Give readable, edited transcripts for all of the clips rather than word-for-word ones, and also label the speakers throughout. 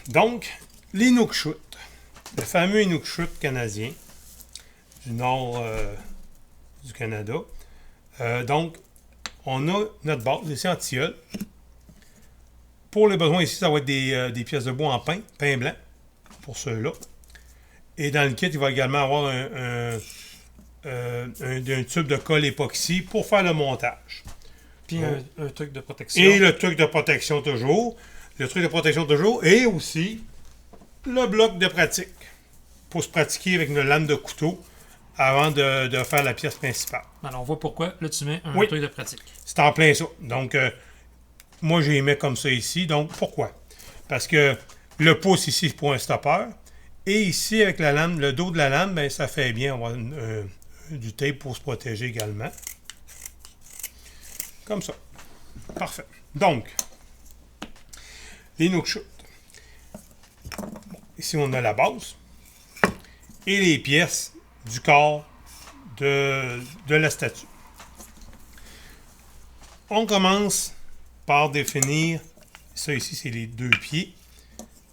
Speaker 1: Donc, les Inukshut, le fameux Inukshut canadien du nord du Canada. Donc, on a notre base ici en tilleul. Pour les besoins ici, ça va être des pièces de bois en pain blanc, pour ceux-là. Et dans le kit, il va également avoir un tube de colle époxy pour faire le montage.
Speaker 2: Puis un truc de protection.
Speaker 1: Et le truc de protection toujours. Le truc de protection toujours. Et aussi le bloc de pratique. Pour se pratiquer avec une lame de couteau avant de faire la pièce principale.
Speaker 2: Alors, on voit pourquoi. Là, tu mets un truc de pratique.
Speaker 1: C'est en plein ça. Donc, moi, je les mets comme ça ici. Donc, pourquoi? Parce que le pouce ici, c'est pour un stopper. Et ici, avec la lame, le dos de la lame, ben, ça fait bien avoir du tape pour se protéger également. Comme ça. Parfait. Donc, les Inukshut. Bon, ici, on a la base. Et les pièces du corps de la statue. On commence par définir, ça ici, c'est les 2 pieds.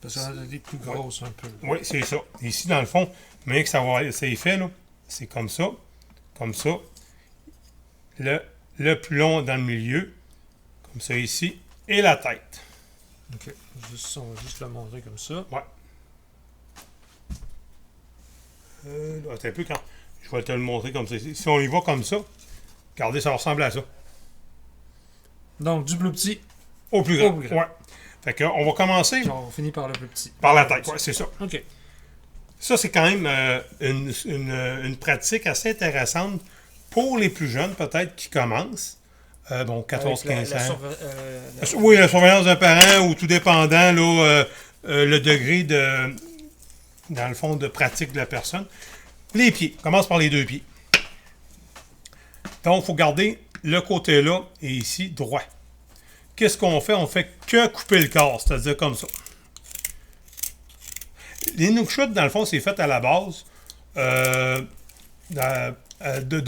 Speaker 2: Parce qu'on a des plus grosses un peu.
Speaker 1: Oui, c'est ça. Ici, dans le fond, mais que ça est fait, là, c'est comme ça. Le plus long dans le milieu, comme ça ici, et la tête.
Speaker 2: OK. On va juste le montrer comme ça.
Speaker 1: Ouais. Attends un peu quand. Je vais te le montrer comme ça. Si on y va comme ça, regardez, ça ressemble à ça.
Speaker 2: Donc, du plus petit
Speaker 1: au plus grand. Ouais. Fait que, on va commencer.
Speaker 2: Genre, on finit par le plus petit.
Speaker 1: Par la tête, ouais, c'est ça.
Speaker 2: OK.
Speaker 1: Ça, c'est quand même une pratique assez intéressante pour les plus jeunes, peut-être, qui commencent. Bon, 14-15 ans. Oui, la surveillance d'un parent ou tout dépendant, là, le degré de, dans le fond, de pratique de la personne. Les pieds. On commence par les 2 pieds. Donc, il faut garder le côté là et ici droit. Qu'est-ce qu'on fait? On fait que couper le corps, c'est-à-dire comme ça. Les Inukshut, dans le fond, c'est fait à la base de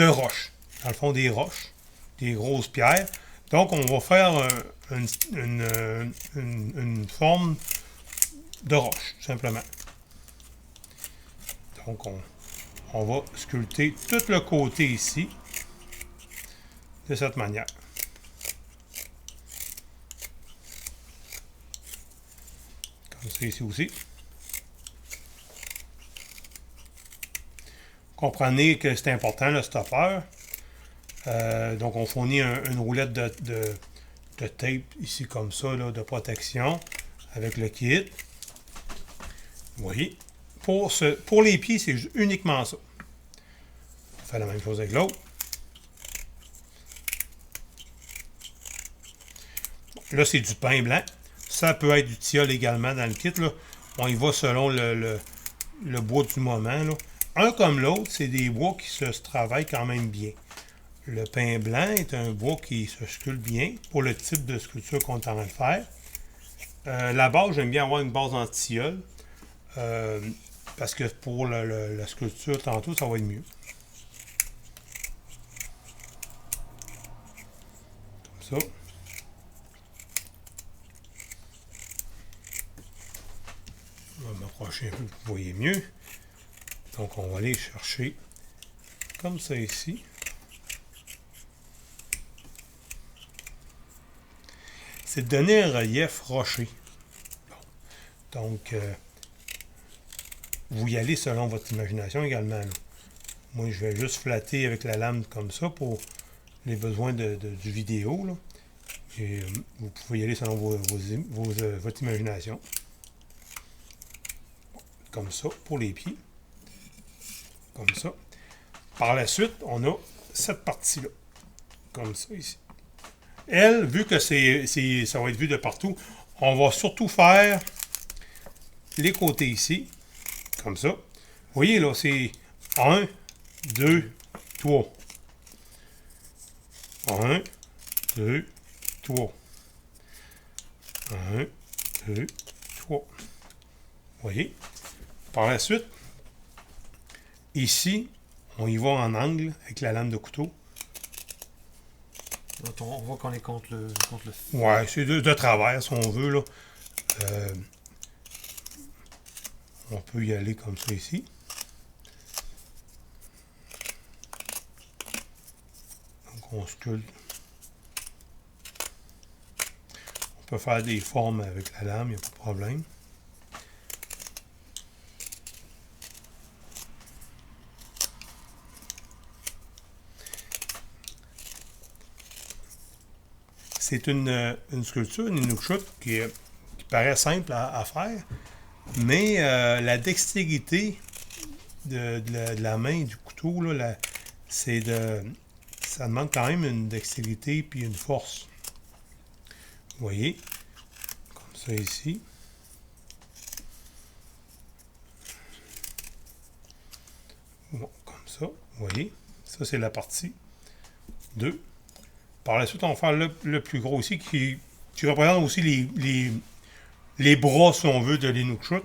Speaker 1: roches. Dans le fond, des roches, des grosses pierres. Donc, on va faire une forme de roche, tout simplement. Donc, on va sculpter tout le côté ici, de cette manière. Comme ça ici aussi. Comprenez que c'est important, le stopper. Donc, on fournit une roulette de tape ici, comme ça, là, de protection, avec le kit. Vous voyez. Pour les pieds, c'est uniquement ça. On fait la même chose avec l'autre. Là, c'est du pain blanc. Ça peut être du tilleul également dans le kit. Là. On y va selon le bois du moment. Là. Un comme l'autre, c'est des bois qui se travaillent quand même bien. Le pain blanc est un bois qui se sculpte bien pour le type de sculpture qu'on est en train de faire. La base, j'aime bien avoir une base en tilleul. Parce que pour la sculpture, tantôt, ça va être mieux. Comme ça. On va m'approcher un peu pour que vous voyez mieux. Donc, on va aller chercher comme ça ici. C'est de donner un relief rocher. Bon. Donc, vous y allez selon votre imagination également. Là. Moi, je vais juste flatter avec la lame comme ça pour les besoins du vidéo. Là. Et, vous pouvez y aller selon votre imagination. Comme ça, pour les pieds. Comme ça. Par la suite, on a cette partie-là. Comme ça, ici. Elle, vu que ça va être vu de partout, on va surtout faire les côtés ici. Comme ça. Vous voyez, là, c'est 1, 2, 3. 1, 2, 3. 1, 2, 3. Vous voyez? Par la suite, ici, on y va en angle avec la lame de couteau.
Speaker 2: On voit qu'on est contre le...
Speaker 1: Ouais, c'est de travers, si on veut, là. On peut y aller comme ça ici. Donc on sculpte. On peut faire des formes avec la lame, il n'y a pas de problème. C'est une sculpture, une Inukshuk, qui paraît simple à faire, mais la dextérité de la main, du couteau, là, ça demande quand même une dextérité puis une force. Vous voyez, comme ça ici. Bon, comme ça, vous voyez. Ça, c'est la partie 2. Par la suite, on va faire le plus gros ici, qui représente aussi les bras, si on veut, de l'Inukshuk,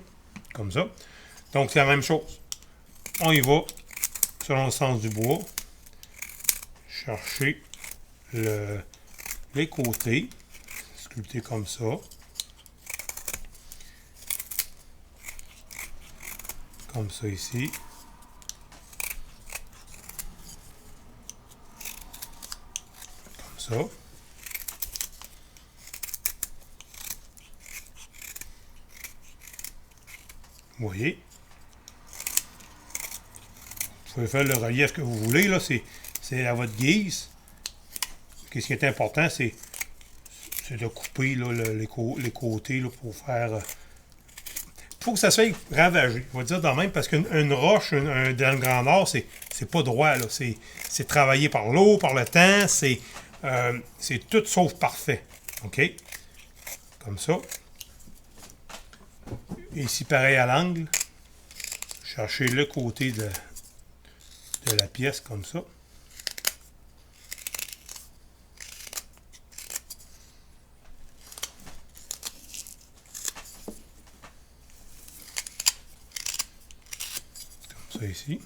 Speaker 1: comme ça. Donc, c'est la même chose. On y va, selon le sens du bois, chercher les côtés, sculpter comme ça. Comme ça ici. Ça. Vous voyez. Vous pouvez faire le relief que vous voulez, là, c'est à votre guise. Ce qui est important, c'est de couper là, les côtés là, pour faire... Il faut que ça soit ravagé, on va dire de même, parce qu'une roche, dans le Grand Nord, c'est pas droit, là. C'est travaillé par l'eau, par le temps, c'est tout sauf parfait. OK? Comme ça. Ici, pareil à l'angle. Cherchez le côté de la pièce comme ça. Comme ça ici.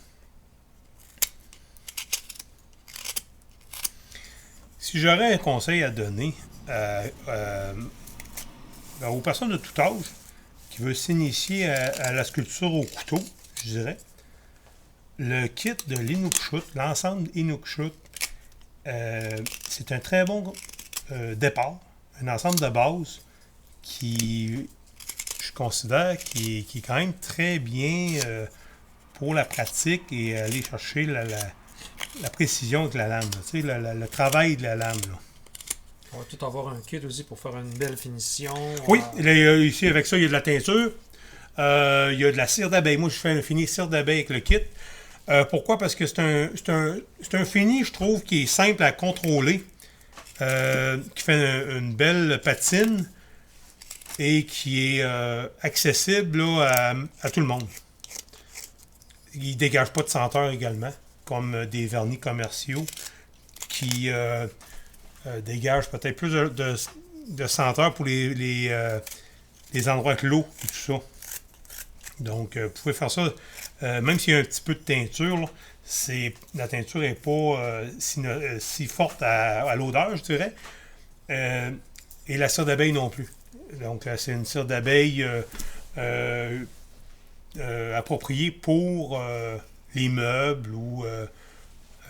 Speaker 1: Si j'aurais un conseil à donner aux personnes de tout âge qui veulent s'initier à la sculpture au couteau, je dirais, le kit de l'Inukshuk, l'ensemble Inukshuk, c'est un très bon départ, un ensemble de base qui, je considère, qui est quand même très bien pour la pratique et aller chercher la précision de la lame, tu sais, le travail de la lame. Là.
Speaker 2: On va tout avoir un kit aussi pour faire une belle finition.
Speaker 1: Oui, ici avec ça, il y a de la teinture. Il y a de la cire d'abeille. Moi, je fais un fini cire d'abeille avec le kit. Pourquoi? Parce que c'est un fini, je trouve, qui est simple à contrôler, qui fait une belle patine et qui est accessible là, à tout le monde. Il ne dégage pas de senteur également, comme des vernis commerciaux qui dégagent peut-être plus de senteur pour les endroits clos et tout ça. Donc, vous pouvez faire ça, même s'il y a un petit peu de teinture, là, la teinture n'est pas si forte à l'odeur, je dirais. Et la cire d'abeille non plus. Donc, c'est une cire d'abeille appropriée pour les meubles ou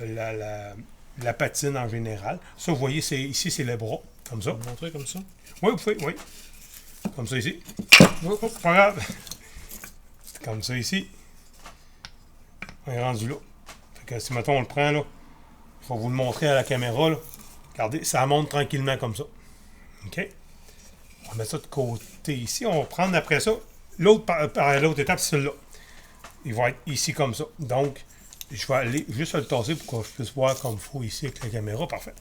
Speaker 1: la patine en général. Ça, vous voyez, ici, c'est le bras, comme ça.
Speaker 2: On va montrer comme ça.
Speaker 1: Oui, vous pouvez, oui. Comme ça ici. Oh, pas grave. C'est comme ça ici. On est rendu là. Fait que si, mettons, on le prend, là, je vais vous le montrer à la caméra, là. Regardez, ça monte tranquillement comme ça. OK? On va mettre ça de côté ici. On va prendre après ça l'autre étape, c'est celle-là. Il va être ici comme ça. Donc, je vais aller juste le tasser pour que je puisse voir comme il faut ici avec la caméra. Parfait.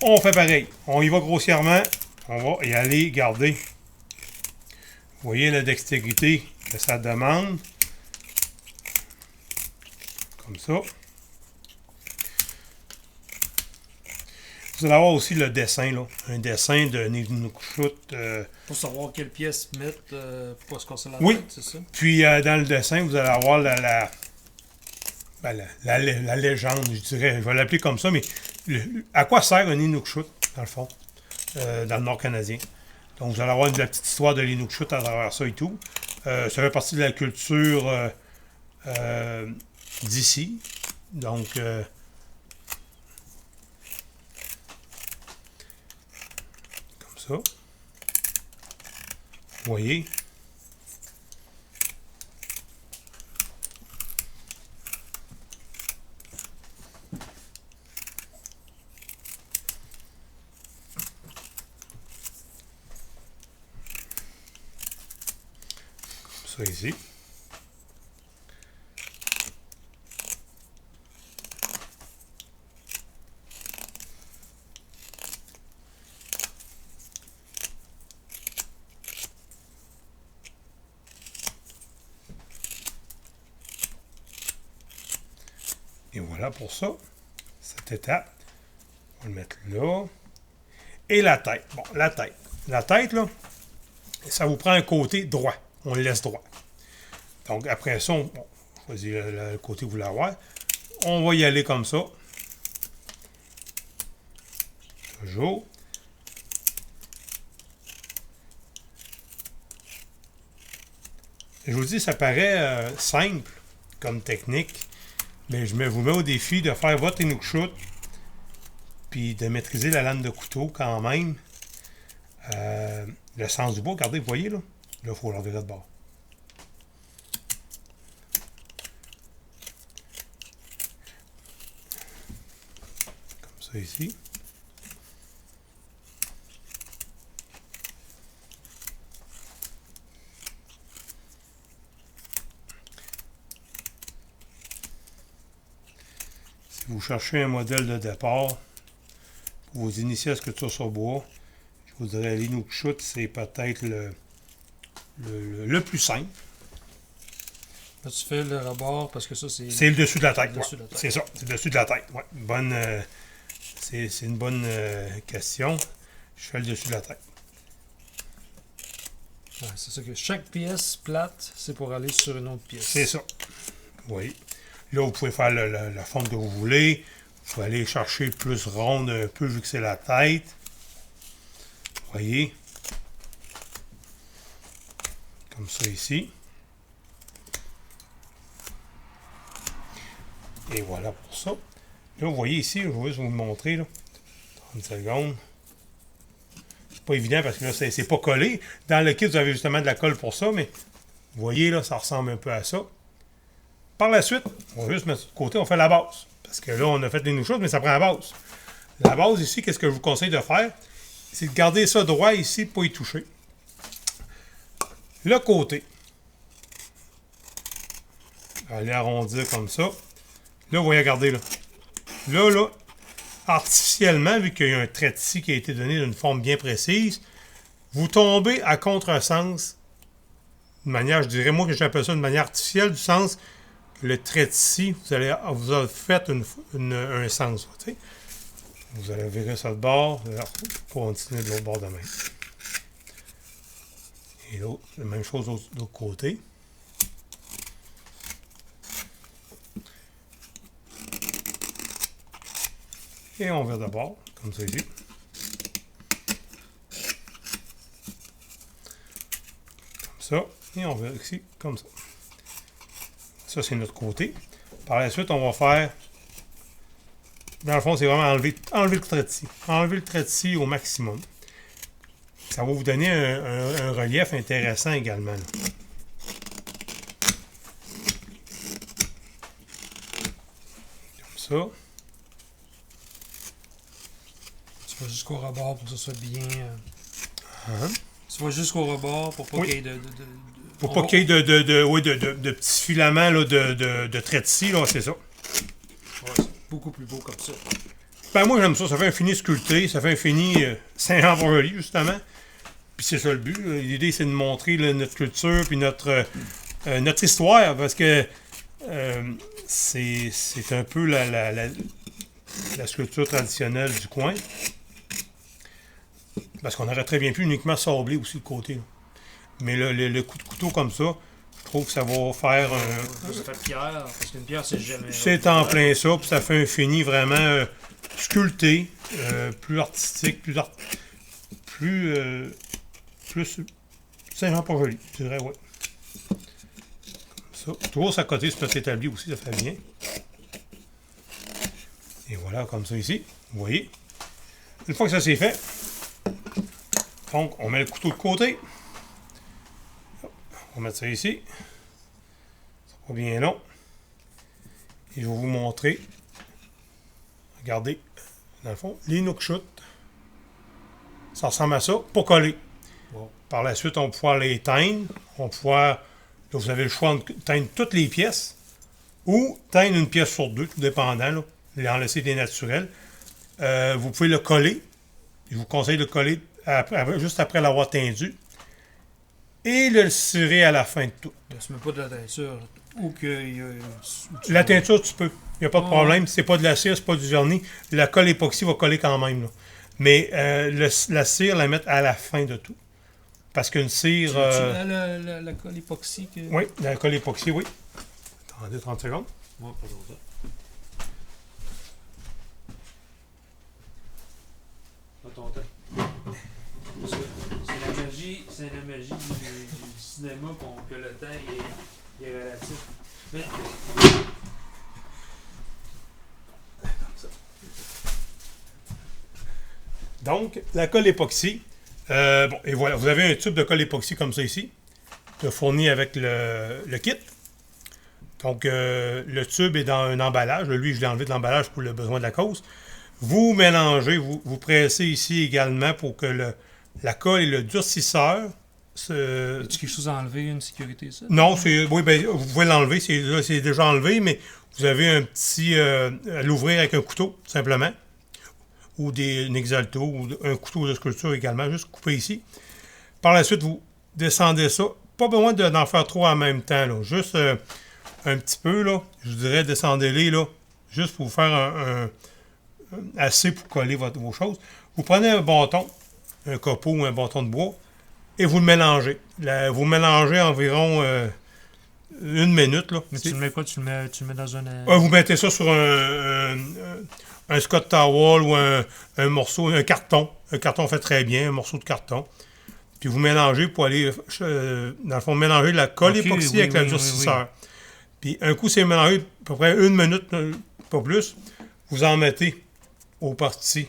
Speaker 1: On fait pareil. On y va grossièrement. On va y aller garder. Vous voyez la dextérité que ça demande. Comme ça. Vous allez avoir aussi le dessin, là. Un dessin de Inukshuk.
Speaker 2: Pour savoir quelle pièce mettre pour pas se casser la
Speaker 1: oui.
Speaker 2: tête, c'est ça?
Speaker 1: Puis dans le dessin, vous allez avoir la légende, je dirais. Je vais l'appeler comme ça, mais à quoi sert un Inukshuk, dans le fond, dans le Nord canadien? Donc, vous allez avoir la petite histoire de l'Inukshuk à travers ça et tout. Ça fait partie de la culture d'ici. Donc, comme ça. Vous voyez? Ça ici. Et voilà pour ça, cette étape. On va le mettre là. Et la tête. Bon, la tête. La tête, là, ça vous prend un côté droit. On le laisse droit. Donc, après ça, on choisit le côté que vous voulez avoir. On va y aller comme ça. Toujours. Je vous dis, ça paraît simple comme technique, mais je vous mets au défi de faire votre Inukshot puis de maîtriser la lame de couteau quand même. Le sens du bois, regardez, vous voyez là? Là, il faut l'enlever de bord. Comme ça ici. Si vous cherchez un modèle de départ pour vous initier à la sculpture sur bois, je vous dirais l'Inukshot, c'est peut-être le plus simple.
Speaker 2: Là, tu fais le rebord parce que ça, c'est...
Speaker 1: C'est le dessus de la tête.
Speaker 2: Le dessus de la tête.
Speaker 1: C'est ça, c'est le dessus de la tête. Ouais. C'est une bonne question. Je fais le dessus de la tête.
Speaker 2: Ouais, c'est ça que chaque pièce plate, c'est pour aller sur une autre pièce.
Speaker 1: C'est ça. Oui. Là, vous pouvez faire la forme que vous voulez. Vous pouvez aller chercher plus ronde un peu vu que c'est la tête. Vous voyez. Comme ça ici. Et voilà pour ça. Là, vous voyez ici, je vais juste vous le montrer. Là. 30 secondes. C'est pas évident parce que là, c'est pas collé. Dans le kit, vous avez justement de la colle pour ça, mais vous voyez, là, ça ressemble un peu à ça. Par la suite, on va juste mettre de côté, on fait la base. Parce que là, on a fait des nouvelles choses, mais ça prend la base. La base ici, qu'est-ce que je vous conseille de faire? C'est de garder ça droit ici, pas y toucher. Le côté. Allez arrondir comme ça. Là, vous voyez, regardez, là. Là, artificiellement, vu qu'il y a un trait de scie qui a été donné d'une forme bien précise, vous tombez à contresens, de manière, je dirais moi que j'appelle ça de manière artificielle, du sens que le trait de scie, vous avez fait un sens. Tu sais. Vous allez virer ça de bord, pour continuer de l'autre bord de même. Et l'autre, la même chose de l'autre côté. Et on vire de bord, comme ça ici. Comme ça. Et on vire ici, comme ça. Ça, c'est notre côté. Par la suite, on va faire... Dans le fond, c'est vraiment enlever le trait de scie. Enlever le trait de scie au maximum. Ça va vous donner un relief intéressant également. Là. Comme ça.
Speaker 2: Tu vas jusqu'au rebord pour que ce soit bien... Tu vas jusqu'au rebord pour pas qu'il y ait
Speaker 1: Pour pas qu'il y ait de petits filaments là, de traits de scie, là, c'est ça.
Speaker 2: Ouais, c'est beaucoup plus beau comme ça.
Speaker 1: Ben moi j'aime ça, ça fait un fini sculpté, ça fait un fini Saint-Jean-Port-Joli, justement. Puis c'est ça le but. L'idée c'est de montrer là, notre culture puis notre histoire, parce que c'est un peu la sculpture traditionnelle du coin. Parce qu'on aurait très bien pu uniquement sabler aussi le côté. Là. Mais le coup de couteau comme ça, je trouve que ça va faire un...
Speaker 2: Ça fait pierre, parce qu'une pierre, c'est jamais...
Speaker 1: C'est en plein ça, puis ça fait un fini vraiment sculpté, plus artistique, plus Saint-Jean-Port-Joli, je dirais, ouais. Ça. Toujours à côté sur notre établi aussi, ça fait bien. Et voilà, comme ça ici. Vous voyez. Une fois que ça c'est fait, donc on met le couteau de côté. On va mettre ça ici. Ça sera pas bien long. Et je vais vous montrer. Regardez, dans le fond, les nook-shoot. Ça ressemble à ça, pas collé.
Speaker 2: Bon.
Speaker 1: Par la suite, on va pouvoir les teindre. On va pouvoir, là, vous avez le choix de teindre toutes les pièces ou teindre une pièce sur deux, tout dépendant. Là, en laisser des naturels. Vous pouvez le coller. Je vous conseille de le coller juste après l'avoir tendu. Et le cirer à la fin de tout.
Speaker 2: Ne se met pas de la teinture. Ou que.
Speaker 1: La teinture, tu peux. Il n'y a pas de problème. C'est pas de la cire, c'est pas du vernis. La colle époxy va coller quand même. Là. Mais la cire, la mettre à la fin de tout. Parce qu'une cire.
Speaker 2: La colle époxy.
Speaker 1: Oui, la colle époxy, oui. Attendez 30 secondes.
Speaker 2: Moi, pas longtemps. Pas ton temps. C'est la magie du cinéma que le temps est relatif. Mais...
Speaker 1: Donc, la colle époxy. Bon, et voilà, vous avez un tube de colle époxy comme ça ici, fourni avec le kit. Donc, le tube est dans un emballage. Lui, je l'ai enlevé de l'emballage pour le besoin de la cause. Vous mélangez, vous pressez ici également pour que la colle et le durcisseur.
Speaker 2: As-tu quelque chose à enlever, une sécurité, ça?
Speaker 1: Non, oui, ben, vous pouvez l'enlever, c'est déjà enlevé, mais vous avez un petit. À l'ouvrir avec un couteau, simplement. Ou un exalto, ou un couteau de sculpture également, juste coupé ici. Par la suite, vous descendez ça. Pas besoin d'en faire trop en même temps, là. Juste un petit peu, là. Je dirais, descendez-les, là. Juste pour faire assez pour coller vos choses. Vous prenez un bâton, un copeau ou un bâton de bois, et vous le mélangez. Vous mélangez environ 1 minute, là.
Speaker 2: Mais tu le mets quoi? Tu le mets dans un...
Speaker 1: Vous mettez ça sur un Scott Towel ou un morceau, un carton. Un carton fait très bien, un morceau de carton. Puis vous mélangez pour aller, dans le fond, mélanger la colle époxy avec la durcisseur. Puis un coup, c'est mélangé à peu près 1 minute, pas plus. Vous en mettez aux parties.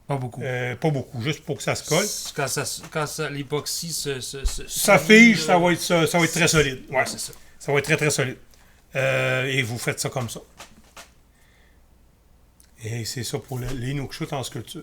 Speaker 2: Pas beaucoup.
Speaker 1: Pas beaucoup, juste pour que ça se colle.
Speaker 2: Quand l'époxy
Speaker 1: ça fige, ça va être très solide.
Speaker 2: Ouais, c'est ça.
Speaker 1: Ça va être très, très solide. Et vous faites ça comme ça. Et c'est ça pour les nook-shoot en sculpture.